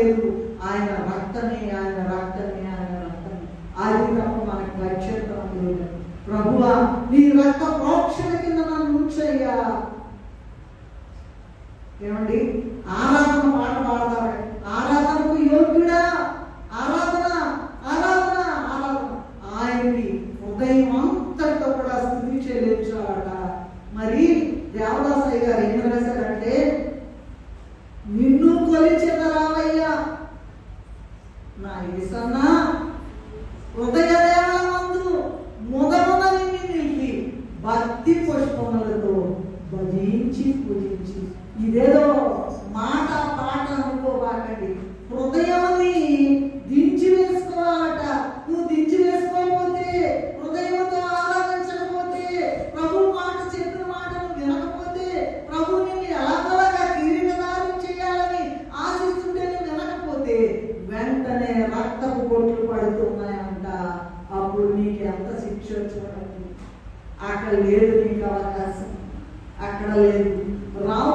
లేదు. ఆయన రక్తమే, ఆయన రక్తమే, ఆయన రక్తమే. అది తప్ప మనకు నక్షత్రం లేదు. ప్రభువా, నీ రక్త ప్రోక్షణ కింద నన్ను ఉంచయ్యా. ఏమండి, ఆరాధన పాట పాడతారు. ఆరాధనకు యోగ్యుడా, ఆరాధన ఆరాధన ఆరాధన. ఆయనకి హృదయం అంతటితో కూడా స్థుతి చెల్లించాలట. మరి దేవదాసయ్య గారు ఏం రాశారంటే, నిన్ను కొలిచెదరావయ్యా నా యేసన్నా, హృదయ దేవాలయందు మొదమున నిన్ను నిలిపి భక్తి పుష్పములతో భజించి పూజించి. ఇదేదో మాట పాట అనుకోబాకండి. హృదయాన్ని దించి వేసుకోవాలట. నువ్వు దించి వేసుకోకపోతే, హృదయంతో ఆరాధించకపోతే, ప్రభు మాట చెప్పిన మాటను వినకపోతే, ప్రభు నిన్ను ఎలాగోలాగా కిరీటదారం చేయాలని ఆశిస్తుంటే నువ్వు వినకపోతే, వెంటనే రక్తపు బొట్లు పడుతున్నాయంట. అప్పుడు నీకు ఎంత శిక్ష చూడండి. అక్కడ లేదు నీకు అవకాశం, అక్కడ లేదు. రావు